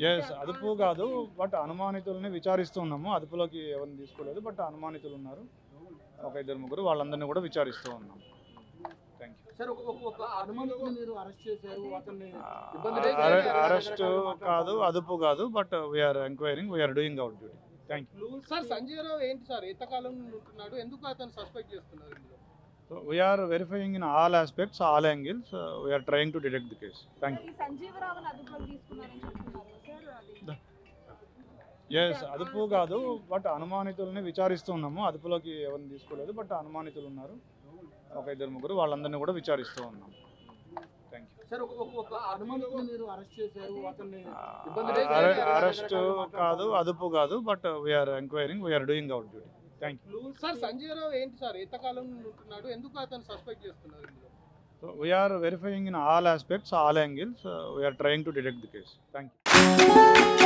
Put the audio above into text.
Yes అదుపు కాదు but అనుమానితుల్ని విచారిస్తున్నాము. అదుపులోకి ఎవరిని తీసుకోలేదు బట్ అనుమానితులు ఉన్నారు, ఒక ఇద్దరు ముగ్గురు, వాళ్ళందరినీ కూడా విచారిస్తూ ఉన్నాం. Thank you. సార్ ఒక అనుమానితుని మీరు అరెస్ట్ చేశారు, అతన్ని అరెస్ట్ కాదు, అదుపు కాదు, but we are enquiring, we are doing our duty. Thank you. Sir Sanjay Rao ఏంటి సార్ ఎంతకాలం ఉంటున్నాడు, ఎందుకు అతను సస్పెక్ట్ చేస్తున్నారు ఇందులో? So we are verifying in all aspects, all angles. We are trying to detect the case. Thank you. Yes, అదుపు కాదు but అనుమానితుల్ని విచారిస్తున్నాము. అదుపులోకి ఎవరిని తీసుకోలేదు బట్ అనుమానితులు ఉన్నారు, ఒక ఇద్దరు ముగ్గురు, వాళ్ళందరినీ కూడా విచారిస్తూ ఉన్నాం. Thank you. సార్ ఒక అనుమానితుని మీరు అరెస్ట్ చేశారు, అతన్ని అరెస్ట్ కాదు, అదుపు కాదు, but we are enquiring, we are doing our duty. Thank you. Sir Sanjay Rao ఏంటి సార్ ఎంతకాలం ఉంటున్నాడు, ఎందుకు అతను సస్పెక్ట్ చేస్తున్నారు ఇందులో? So we are verifying in all aspects, all angles. We are trying to detect the case. Thank you.